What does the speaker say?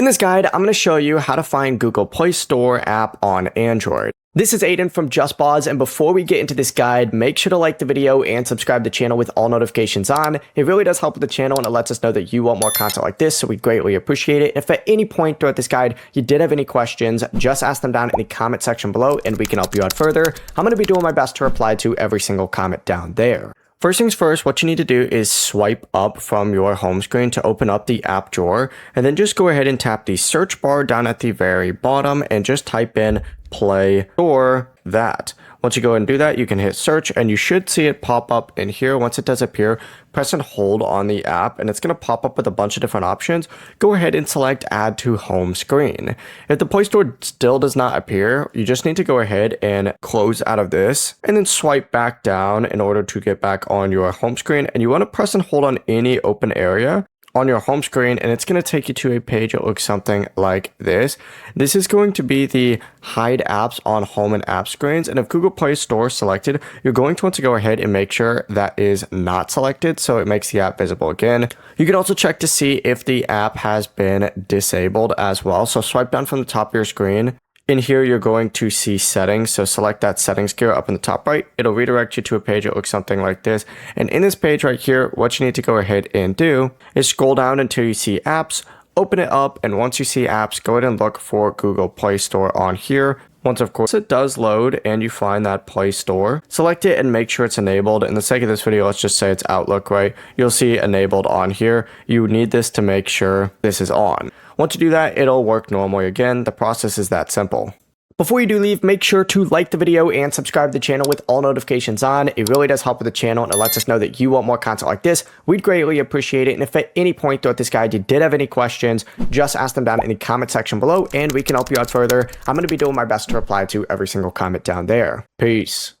In this guide, I'm going to show you how to find Google Play Store app on Android. This is Aiden from JustPause, and before we get into this guide, make sure to like the video and subscribe to the channel with all notifications on. It really does help with the channel and it lets us know that you want more content like this, so we greatly appreciate it. If at any point throughout this guide you did have any questions, just ask them down in the comment section below and we can help you out further. I'm going to be doing my best to reply to every single comment down there. First things first, what you need to do is swipe up from your home screen to open up the app drawer, and then just go ahead and tap the search bar down at the very bottom and just type in Play Store that. Once you go and do that, you can hit search and you should see it pop up in here. Once it does appear, press and hold on the app and it's going to pop up with a bunch of different options. Go ahead and select add to home screen. If the Play Store still does not appear, you just need to go ahead and close out of this and then swipe back down in order to get back on your home screen. And you want to press and hold on any open area on your home screen, and it's going to take you to a page that looks something like this. This is going to be the hide apps on home and app screens, and if Google Play Store selected, you're going to want to go ahead and make sure that is not selected so it makes the app visible again. You can also check to see if the app has been disabled as well, so swipe down from the top of your screen. In here, you're going to see settings. So select that settings gear up in the top right. It'll redirect you to a page that looks something like this. And in this page right here, what you need to go ahead and do is scroll down until you see apps, open it up. And once you see apps, go ahead and look for Google Play Store on here. Once, of course, it does load and you find that Play Store, select it and make sure it's enabled. In the sake of this video, let's just say it's Outlook, right? You'll see enabled on here. You need this to make sure this is on. Once you do that, it'll work normally again. The process is that simple. Before you do leave, make sure to like the video and subscribe to the channel with all notifications on. It really does help with the channel and it lets us know that you want more content like this. We'd greatly appreciate it. And if at any point throughout this guide you did have any questions, just ask them down in the comment section below and we can help you out further. I'm going to be doing my best to reply to every single comment down there. Peace.